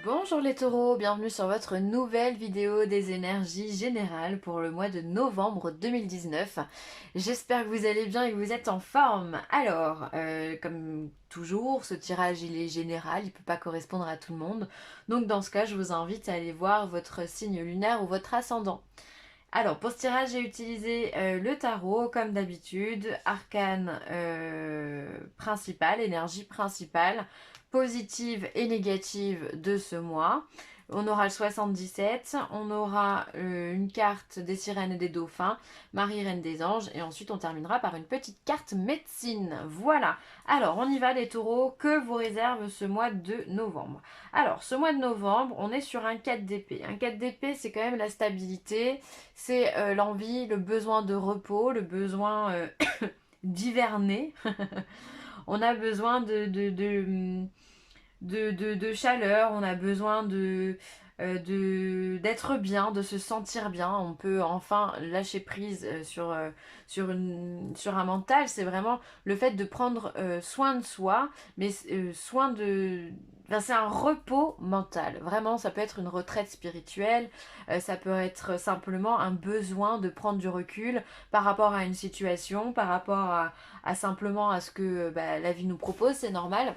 Bonjour les taureaux, bienvenue sur votre nouvelle vidéo des énergies générales pour le mois de novembre 2019. J'espère que vous allez bien et que vous êtes en forme. Alors, comme toujours, ce tirage il est général, il ne peut pas correspondre à tout le monde. Donc dans ce cas, je vous invite à aller voir votre signe lunaire ou votre ascendant. Alors, pour ce tirage, j'ai utilisé le tarot, comme d'habitude, arcane principale, énergie principale, positive et négative de ce mois. On aura le 77, on aura une carte des sirènes et des dauphins, Marie Reine des Anges, et ensuite on terminera par une petite carte médecine. Voilà. Alors, on y va les taureaux, que vous réserve ce mois de novembre? Alors, ce mois de novembre, on est sur un 4 d'épée. Un 4 d'épée, c'est quand même la stabilité, c'est l'envie, le besoin de repos, le besoin d'hiverner. On a besoin de chaleur, on a besoin d'être bien, de se sentir bien. On peut enfin lâcher prise sur un mental. C'est vraiment le fait de prendre soin de soi, mais soin de... Enfin, c'est un repos mental. Vraiment, ça peut être une retraite spirituelle, ça peut être simplement un besoin de prendre du recul par rapport à une situation, par rapport à simplement à ce que la vie nous propose, c'est normal.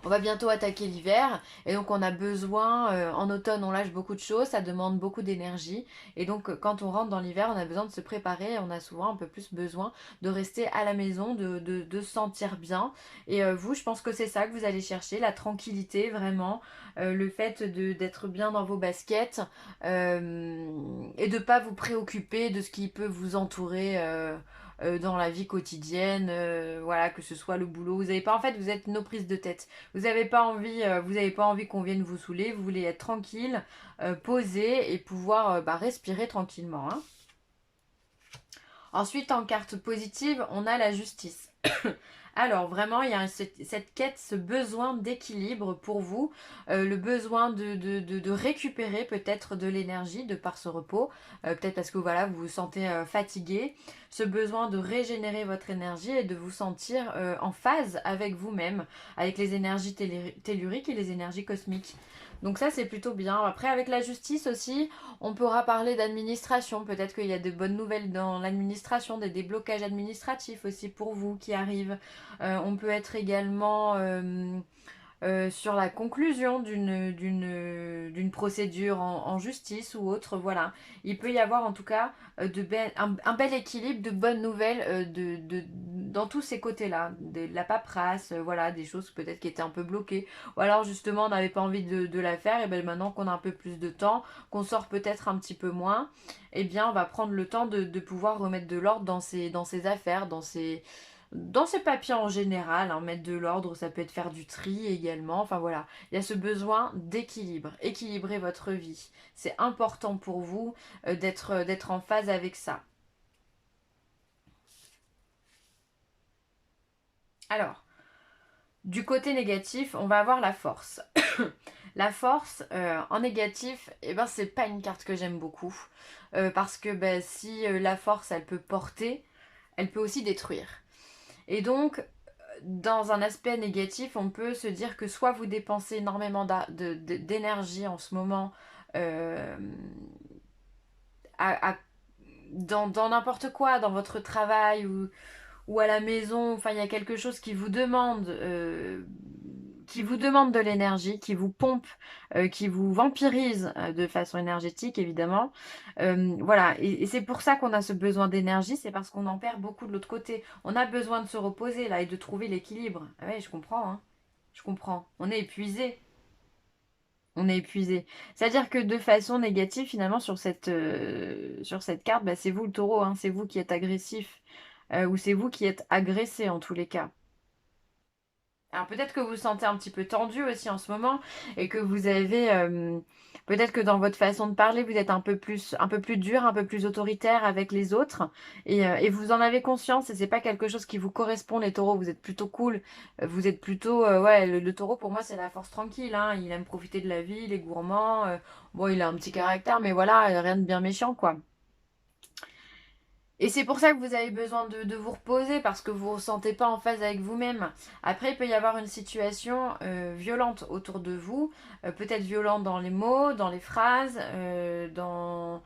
On va bientôt attaquer l'hiver et donc on a besoin, en automne on lâche beaucoup de choses, ça demande beaucoup d'énergie et donc quand on rentre dans l'hiver on a besoin de se préparer, on a souvent un peu plus besoin de rester à la maison, de se sentir bien et vous je pense que c'est ça que vous allez chercher, la tranquillité vraiment, le fait d'être bien dans vos baskets et de ne pas vous préoccuper de ce qui peut vous entourer dans la vie quotidienne, voilà, que ce soit le boulot. Vous avez pas, en fait, vous êtes nos prises de tête. Vous avez pas envie qu'on vienne vous saouler. Vous voulez être tranquille, posé et pouvoir respirer tranquillement, hein. Ensuite, en carte positive, on a la justice. Alors vraiment, il y a cette quête, ce besoin d'équilibre pour vous, le besoin de récupérer peut-être de l'énergie de par ce repos, peut-être parce que voilà, vous vous sentez fatigué, ce besoin de régénérer votre énergie et de vous sentir en phase avec vous-même, avec les énergies telluriques et les énergies cosmiques. Donc ça c'est plutôt bien. Après avec la justice aussi, on pourra parler d'administration. Peut-être qu'il y a de bonnes nouvelles dans l'administration, des déblocages administratifs aussi pour vous qui arrivent. On peut être également sur la conclusion d'une procédure en justice ou autre. Voilà. Il peut y avoir en tout cas un bel équilibre de bonnes nouvelles dans tous ces côtés-là. De la paperasse, voilà, des choses peut-être qui étaient un peu bloquées. Ou alors justement on n'avait pas envie de la faire, et bien maintenant qu'on a un peu plus de temps, qu'on sort peut-être un petit peu moins, eh bien on va prendre le temps de pouvoir remettre de l'ordre dans ses affaires, dans ces papiers en général, hein, mettre de l'ordre, ça peut être faire du tri également. Enfin voilà, il y a ce besoin d'équilibre. Équilibrer votre vie. C'est important pour vous d'être en phase avec ça. Alors, du côté négatif, on va avoir la force. La force, en négatif, eh ben, c'est pas une carte que j'aime beaucoup. Parce que si la force, elle peut porter, elle peut aussi détruire. Et donc, dans un aspect négatif, on peut se dire que soit vous dépensez énormément d'énergie en ce moment euh, à, à- dans n'importe quoi, dans votre travail ou à la maison, enfin il y a quelque chose qui vous demande de l'énergie, qui vous pompe, qui vous vampirise de façon énergétique évidemment. Voilà, et c'est pour ça qu'on a ce besoin d'énergie, c'est parce qu'on en perd beaucoup de l'autre côté. On a besoin de se reposer là et de trouver l'équilibre. Ah ouais, je comprends, hein. Je comprends. On est épuisé. On est épuisé. C'est-à-dire que de façon négative, finalement, sur cette carte, c'est vous le taureau, hein, c'est vous qui êtes agressif, ou c'est vous qui êtes agressé en tous les cas. Alors peut-être que vous vous sentez un petit peu tendu aussi en ce moment et que vous avez peut-être que dans votre façon de parler vous êtes un peu plus dur, un peu plus autoritaire avec les autres et vous en avez conscience et c'est pas quelque chose qui vous correspond les taureaux. Vous êtes plutôt cool, vous êtes plutôt ouais le taureau pour moi c'est la force tranquille, hein. Il aime profiter de la vie, il est gourmand, bon il a un petit caractère mais voilà rien de bien méchant quoi. Et c'est pour ça que vous avez besoin de vous reposer parce que vous ne vous ressentez pas en phase avec vous-même. Après, il peut y avoir une situation violente autour de vous, peut-être violente dans les mots, dans les phrases, dans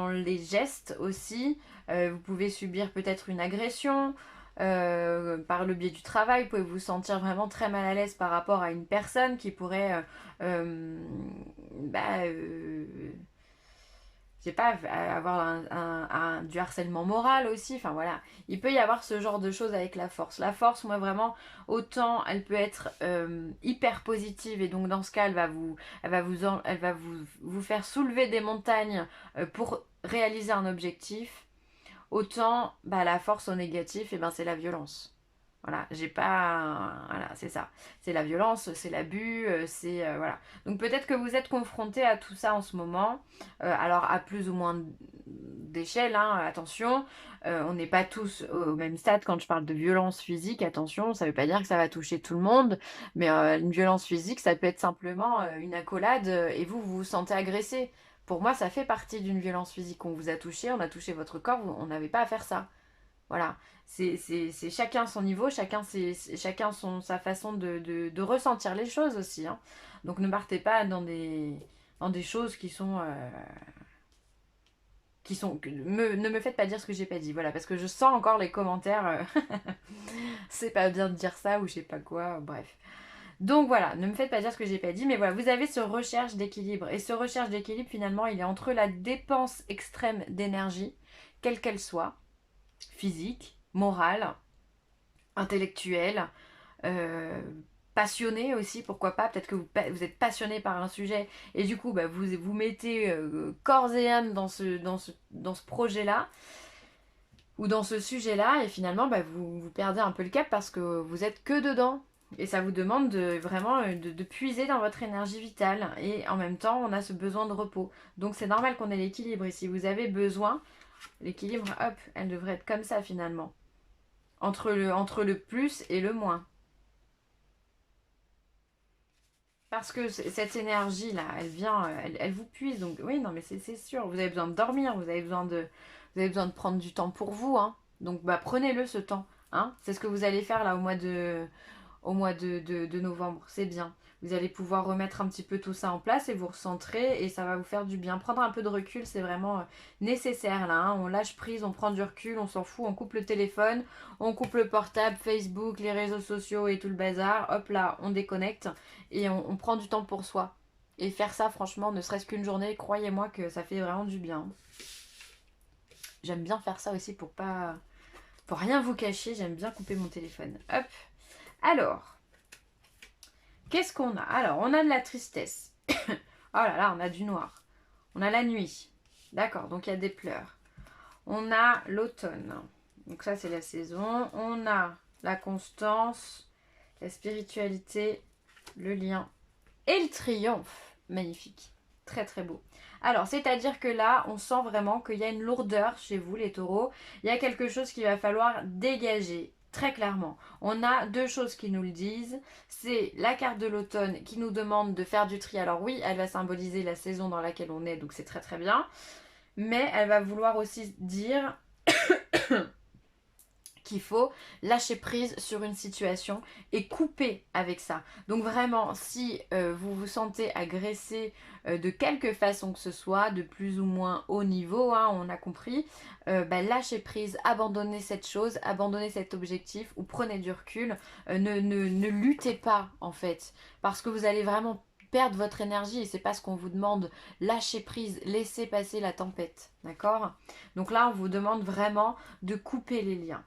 les gestes aussi. Vous pouvez subir peut-être une agression par le biais du travail. Vous pouvez vous sentir vraiment très mal à l'aise par rapport à une personne qui pourrait euh, bah, je sais pas, avoir du harcèlement moral aussi. Enfin voilà, il peut y avoir ce genre de choses avec la force. La force, moi vraiment, autant elle peut être hyper positive et donc dans ce cas, elle va vous faire soulever des montagnes pour réaliser un objectif. Autant bah, la force au négatif, et ben, c'est la violence. Voilà, j'ai pas. Voilà, c'est ça. C'est la violence, c'est l'abus, c'est. Voilà. Donc peut-être que vous êtes confronté à tout ça en ce moment. Alors à plus ou moins d'échelle, hein, attention. On n'est pas tous au même stade quand je parle de violence physique, attention, ça ne veut pas dire que ça va toucher tout le monde, mais une violence physique, ça peut être simplement une accolade et vous vous sentez agressé. Pour moi, ça fait partie d'une violence physique. On vous a touché, on a touché votre corps, on n'avait pas à faire ça. Voilà, c'est chacun son niveau, chacun sa façon de ressentir les choses aussi, hein. Donc ne partez pas dans des choses ne me faites pas dire ce que j'ai pas dit, voilà, parce que je sens encore les commentaires, c'est pas bien de dire ça ou je sais pas quoi, bref. Donc voilà, ne me faites pas dire ce que j'ai pas dit, mais voilà, vous avez ce recherche d'équilibre. Et ce recherche d'équilibre, finalement, il est entre la dépense extrême d'énergie, quelle qu'elle soit, physique, morale, intellectuelle, euh, passionné aussi, pourquoi pas. Peut-être que vous êtes passionné par un sujet et du coup, bah, vous mettez corps et âme dans ce projet-là ou dans ce sujet-là et finalement, bah, vous perdez un peu le cap parce que vous êtes que dedans. Et ça vous demande vraiment de puiser dans votre énergie vitale. Et en même temps, on a ce besoin de repos. Donc c'est normal qu'on ait l'équilibre. Et si vous avez besoin, l'équilibre, hop, elle devrait être comme ça finalement. Entre le plus et le moins. Parce que cette énergie-là, elle vient, elle vous puise. Donc oui, non, mais c'est sûr. Vous avez besoin de dormir, vous avez besoin de prendre du temps pour vous, hein. Donc bah prenez-le ce temps, hein. C'est ce que vous allez faire là au mois de novembre. C'est bien. Vous allez pouvoir remettre un petit peu tout ça en place et vous recentrer et ça va vous faire du bien. Prendre un peu de recul, c'est vraiment nécessaire là, hein. On lâche prise, on prend du recul, on s'en fout, on coupe le téléphone, on coupe le portable, Facebook, les réseaux sociaux et tout le bazar. Hop là, on déconnecte et on prend du temps pour soi. Et faire ça, franchement, ne serait-ce qu'une journée, croyez-moi que ça fait vraiment du bien. J'aime bien faire ça aussi pour rien vous cacher, j'aime bien couper mon téléphone. Hop. Alors, qu'est-ce qu'on a? Alors, on a de la tristesse. Oh là là, on a du noir. On a la nuit. D'accord, donc il y a des pleurs. On a l'automne. Donc ça, c'est la saison. On a la constance, la spiritualité, le lien et le triomphe. Magnifique. Très très beau. Alors, c'est-à-dire que là, on sent vraiment qu'il y a une lourdeur chez vous, les taureaux. Il y a quelque chose qu'il va falloir dégager. Très clairement, on a deux choses qui nous le disent. C'est la carte de l'automne qui nous demande de faire du tri. Alors oui, elle va symboliser la saison dans laquelle on est, donc c'est très très bien. Mais elle va vouloir aussi dire qu'il faut lâcher prise sur une situation et couper avec ça. Donc vraiment, si vous vous sentez agressé de quelque façon que ce soit, de plus ou moins haut niveau, hein, on a compris, bah, lâchez prise, abandonnez cette chose, abandonnez cet objectif ou prenez du recul. Ne luttez pas en fait, parce que vous allez vraiment perdre votre énergie et c'est pas ce qu'on vous demande. Lâchez prise, laissez passer la tempête, d'accord? Donc là, on vous demande vraiment de couper les liens.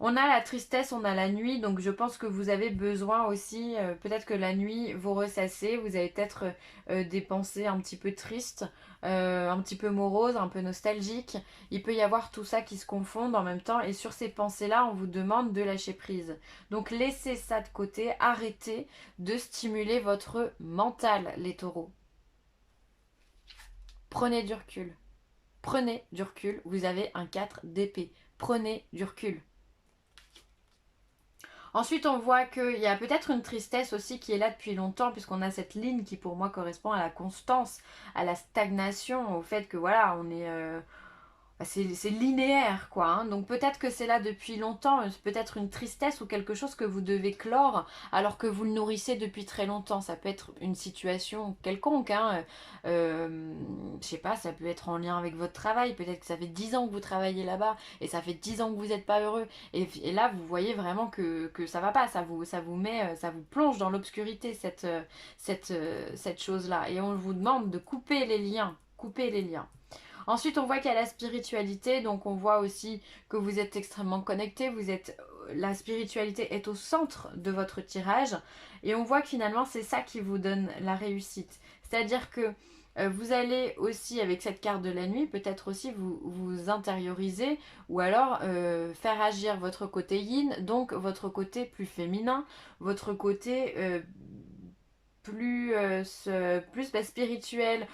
On a la tristesse, on a la nuit, donc je pense que vous avez besoin aussi, peut-être que la nuit vous ressassez, vous avez peut-être des pensées un petit peu tristes, un petit peu moroses, un peu nostalgiques. Il peut y avoir tout ça qui se confondent en même temps et sur ces pensées-là, on vous demande de lâcher prise. Donc laissez ça de côté, arrêtez de stimuler votre mental, les taureaux. Prenez du recul. Prenez du recul, vous avez un 4 d'épée. Prenez du recul. Ensuite, on voit qu'il y a peut-être une tristesse aussi qui est là depuis longtemps, puisqu'on a cette ligne qui pour moi correspond à la constance, à la stagnation, au fait que voilà, c'est linéaire, quoi. Hein. Donc peut-être que c'est là depuis longtemps, peut-être une tristesse ou quelque chose que vous devez clore alors que vous le nourrissez depuis très longtemps. Ça peut être une situation quelconque. Hein. Je sais pas, ça peut être en lien avec votre travail. Peut-être que ça fait 10 ans que vous travaillez là-bas et ça fait 10 ans que vous n'êtes pas heureux. Et là, vous voyez vraiment que ça va pas. Ça vous met, ça vous plonge dans l'obscurité, cette chose-là. Et on vous demande de couper les liens. Couper les liens. Ensuite, on voit qu'il y a la spiritualité, donc on voit aussi que vous êtes extrêmement connecté, la spiritualité est au centre de votre tirage, et on voit que finalement c'est ça qui vous donne la réussite. C'est-à-dire que vous allez aussi, avec cette carte de la nuit, peut-être aussi vous intérioriser ou alors faire agir votre côté yin, donc votre côté plus féminin, votre côté plus spirituel,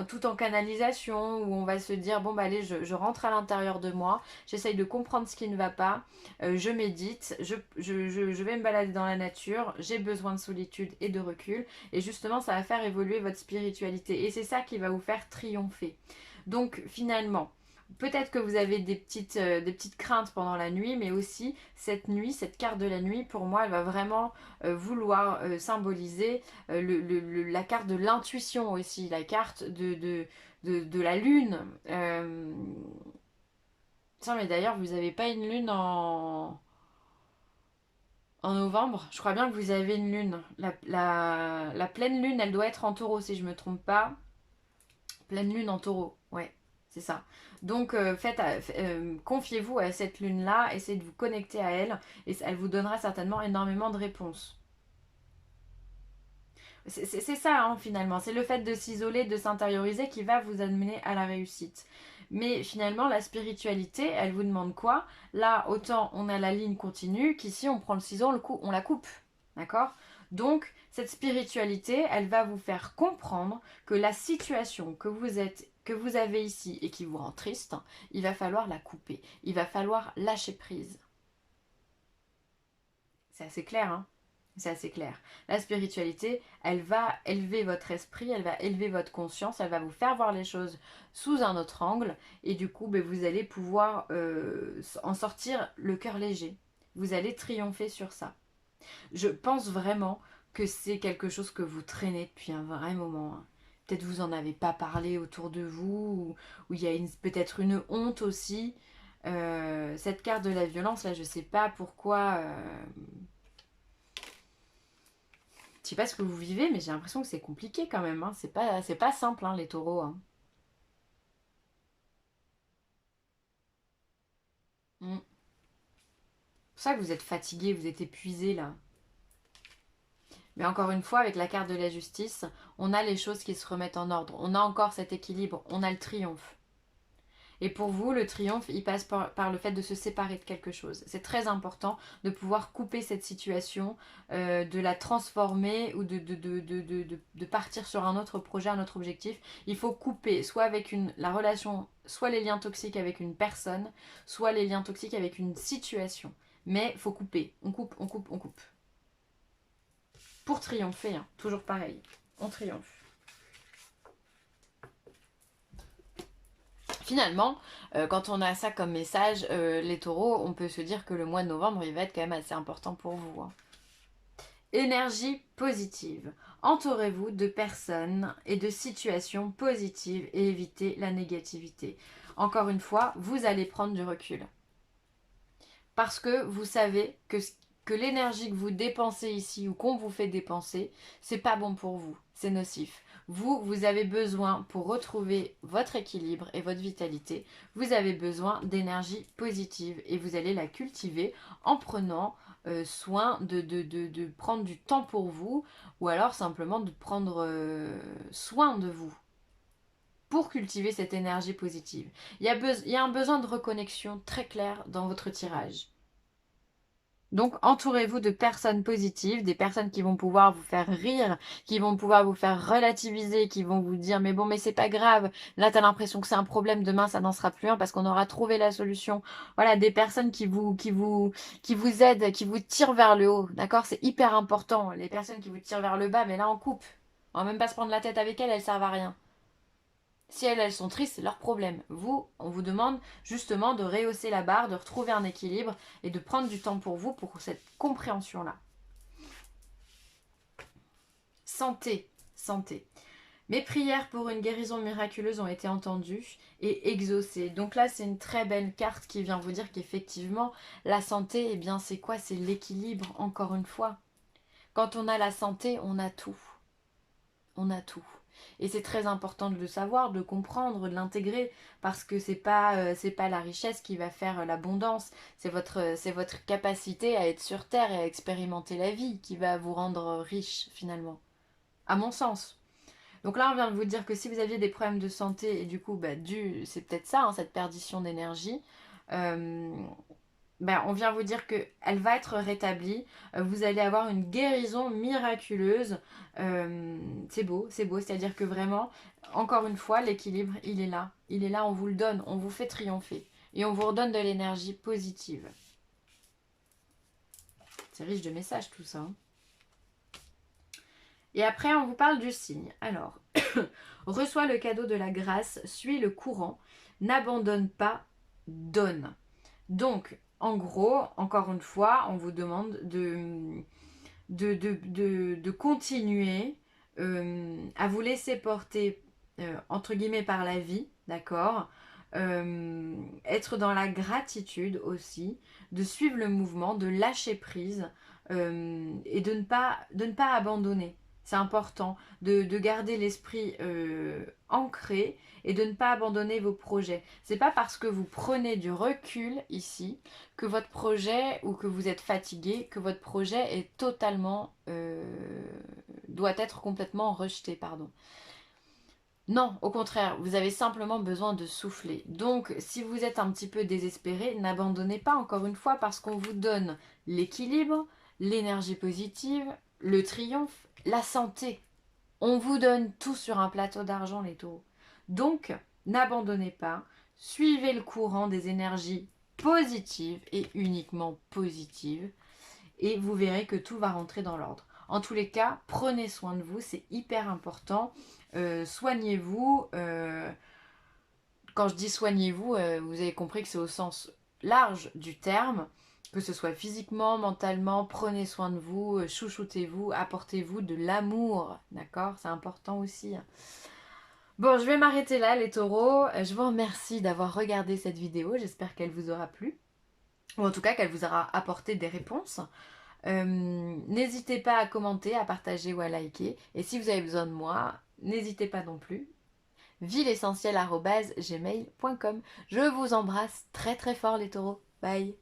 tout en canalisation, où on va se dire, bon bah allez, je rentre à l'intérieur de moi, j'essaye de comprendre ce qui ne va pas, je médite, je vais me balader dans la nature, j'ai besoin de solitude et de recul, et justement ça va faire évoluer votre spiritualité, et c'est ça qui va vous faire triompher. Donc finalement, peut-être que vous avez des petites craintes pendant la nuit, mais aussi cette nuit, cette carte de la nuit, pour moi, elle va vraiment vouloir symboliser la carte de l'intuition aussi, la carte de la lune. Tiens, mais d'ailleurs, vous n'avez pas une lune en novembre? Je crois bien que vous avez une lune. La pleine lune, elle doit être en taureau, si je me trompe pas. Pleine lune en taureau, ouais, c'est ça. Donc confiez-vous à cette lune-là, essayez de vous connecter à elle, et elle vous donnera certainement énormément de réponses. C'est ça, hein, finalement. C'est le fait de s'isoler, de s'intérioriser qui va vous amener à la réussite. Mais finalement, la spiritualité, elle vous demande quoi? Là, autant on a la ligne continue qu'ici, on prend le ciseau, on la coupe. D'accord? Donc, cette spiritualité, elle va vous faire comprendre que la situation que vous avez ici et qui vous rend triste, il va falloir la couper. Il va falloir lâcher prise. C'est assez clair, hein? C'est assez clair. La spiritualité, elle va élever votre esprit, elle va élever votre conscience, elle va vous faire voir les choses sous un autre angle, et du coup, ben, vous allez pouvoir en sortir le cœur léger. Vous allez triompher sur ça. Je pense vraiment que c'est quelque chose que vous traînez depuis un vrai moment. Hein. Peut-être vous en avez pas parlé autour de vous, ou il y a peut-être une honte aussi. Cette carte de la violence, là, je sais pas pourquoi. Je sais pas ce que vous vivez, mais j'ai l'impression que c'est compliqué quand même. Hein. C'est pas simple, hein, les taureaux. Hein. Mm. C'est pour ça que vous êtes fatigué, vous êtes épuisé là. Mais encore une fois, avec la carte de la justice, on a les choses qui se remettent en ordre. On a encore cet équilibre, on a le triomphe. Et pour vous, le triomphe, il passe par le fait de se séparer de quelque chose. C'est très important de pouvoir couper cette situation, de la transformer ou de partir sur un autre projet, un autre objectif. Il faut couper, soit avec la relation, soit les liens toxiques avec une personne, soit les liens toxiques avec une situation. Mais il faut couper. On coupe, on coupe, on coupe. Pour triompher, hein, toujours pareil. On triomphe. Finalement, quand on a ça comme message, les taureaux, on peut se dire que le mois de novembre, il va être quand même assez important pour vous. Hein. Énergie positive. Entourez-vous de personnes et de situations positives et évitez la négativité. Encore une fois, vous allez prendre du recul. Parce que vous savez que l'énergie que vous dépensez ici ou qu'on vous fait dépenser, c'est pas bon pour vous, c'est nocif. Vous avez besoin, pour retrouver votre équilibre et votre vitalité, vous avez besoin d'énergie positive et vous allez la cultiver en prenant soin de prendre du temps pour vous ou alors simplement de prendre soin de vous pour cultiver cette énergie positive. Il y a un besoin de reconnexion très clair dans votre tirage. Donc, entourez-vous de personnes positives, des personnes qui vont pouvoir vous faire rire, qui vont pouvoir vous faire relativiser, qui vont vous dire mais bon, mais c'est pas grave. Là, t'as l'impression que c'est un problème, demain, ça n'en sera plus un parce qu'on aura trouvé la solution. Voilà, des personnes qui vous aident, qui vous tirent vers le haut. D'accord? C'est hyper important. Les personnes qui vous tirent vers le bas, mais là, on coupe. On va même pas se prendre la tête avec elles, elles servent à rien. Si elles sont tristes, c'est leur problème. Vous, on vous demande justement de rehausser la barre, de retrouver un équilibre et de prendre du temps pour vous, pour cette compréhension-là. Santé, santé. Mes prières pour une guérison miraculeuse ont été entendues et exaucées. Donc là, c'est une très belle carte qui vient vous dire qu'effectivement, la santé, eh bien, c'est quoi? C'est l'équilibre, encore une fois. Quand on a la santé, on a tout. On a tout. Et c'est très important de le savoir, de le comprendre, de l'intégrer, parce que c'est pas la richesse qui va faire l'abondance, c'est votre capacité à être sur Terre et à expérimenter la vie qui va vous rendre riche, finalement. À mon sens. Donc là, on vient de vous dire que si vous aviez des problèmes de santé, et du coup, bah, c'est peut-être ça, hein, cette perdition d'énergie, euh, bah, on vient vous dire qu'elle va être rétablie. Vous allez avoir une guérison miraculeuse. C'est beau, c'est beau. C'est-à-dire que vraiment, encore une fois, l'équilibre, il est là. Il est là, on vous le donne, on vous fait triompher. Et on vous redonne de l'énergie positive. C'est riche de messages tout ça, hein. Et après, on vous parle du signe. Alors, reçois le cadeau de la grâce, suis le courant, n'abandonne pas, donne. Donc, en gros, encore une fois, on vous demande de continuer à vous laisser porter, entre guillemets, par la vie, d'accord. Être dans la gratitude aussi, de suivre le mouvement, de lâcher prise et de ne pas abandonner. C'est important de garder l'esprit ancré et de ne pas abandonner vos projets. C'est pas parce que vous prenez du recul ici que votre projet ou que vous êtes fatigué que votre projet est totalement doit être complètement rejeté, pardon. Non, au contraire, vous avez simplement besoin de souffler. Donc, si vous êtes un petit peu désespéré, n'abandonnez pas encore une fois parce qu'on vous donne l'équilibre, l'énergie positive, le triomphe, la santé. On vous donne tout sur un plateau d'argent, les taureaux. Donc, n'abandonnez pas, suivez le courant des énergies positives et uniquement positives et vous verrez que tout va rentrer dans l'ordre. En tous les cas, prenez soin de vous, c'est hyper important. Soignez-vous. Quand je dis soignez-vous, vous avez compris que c'est au sens large du terme, que ce soit physiquement, mentalement, prenez soin de vous, chouchoutez-vous, apportez-vous de l'amour, d'accord? C'est important aussi. Bon, je vais m'arrêter là, les taureaux. Je vous remercie d'avoir regardé cette vidéo. J'espère qu'elle vous aura plu. Ou en tout cas, qu'elle vous aura apporté des réponses. N'hésitez pas à commenter, à partager ou à liker. Et si vous avez besoin de moi, n'hésitez pas non plus. Vilessentielle@gmail.com. Je vous embrasse très très fort les taureaux. Bye.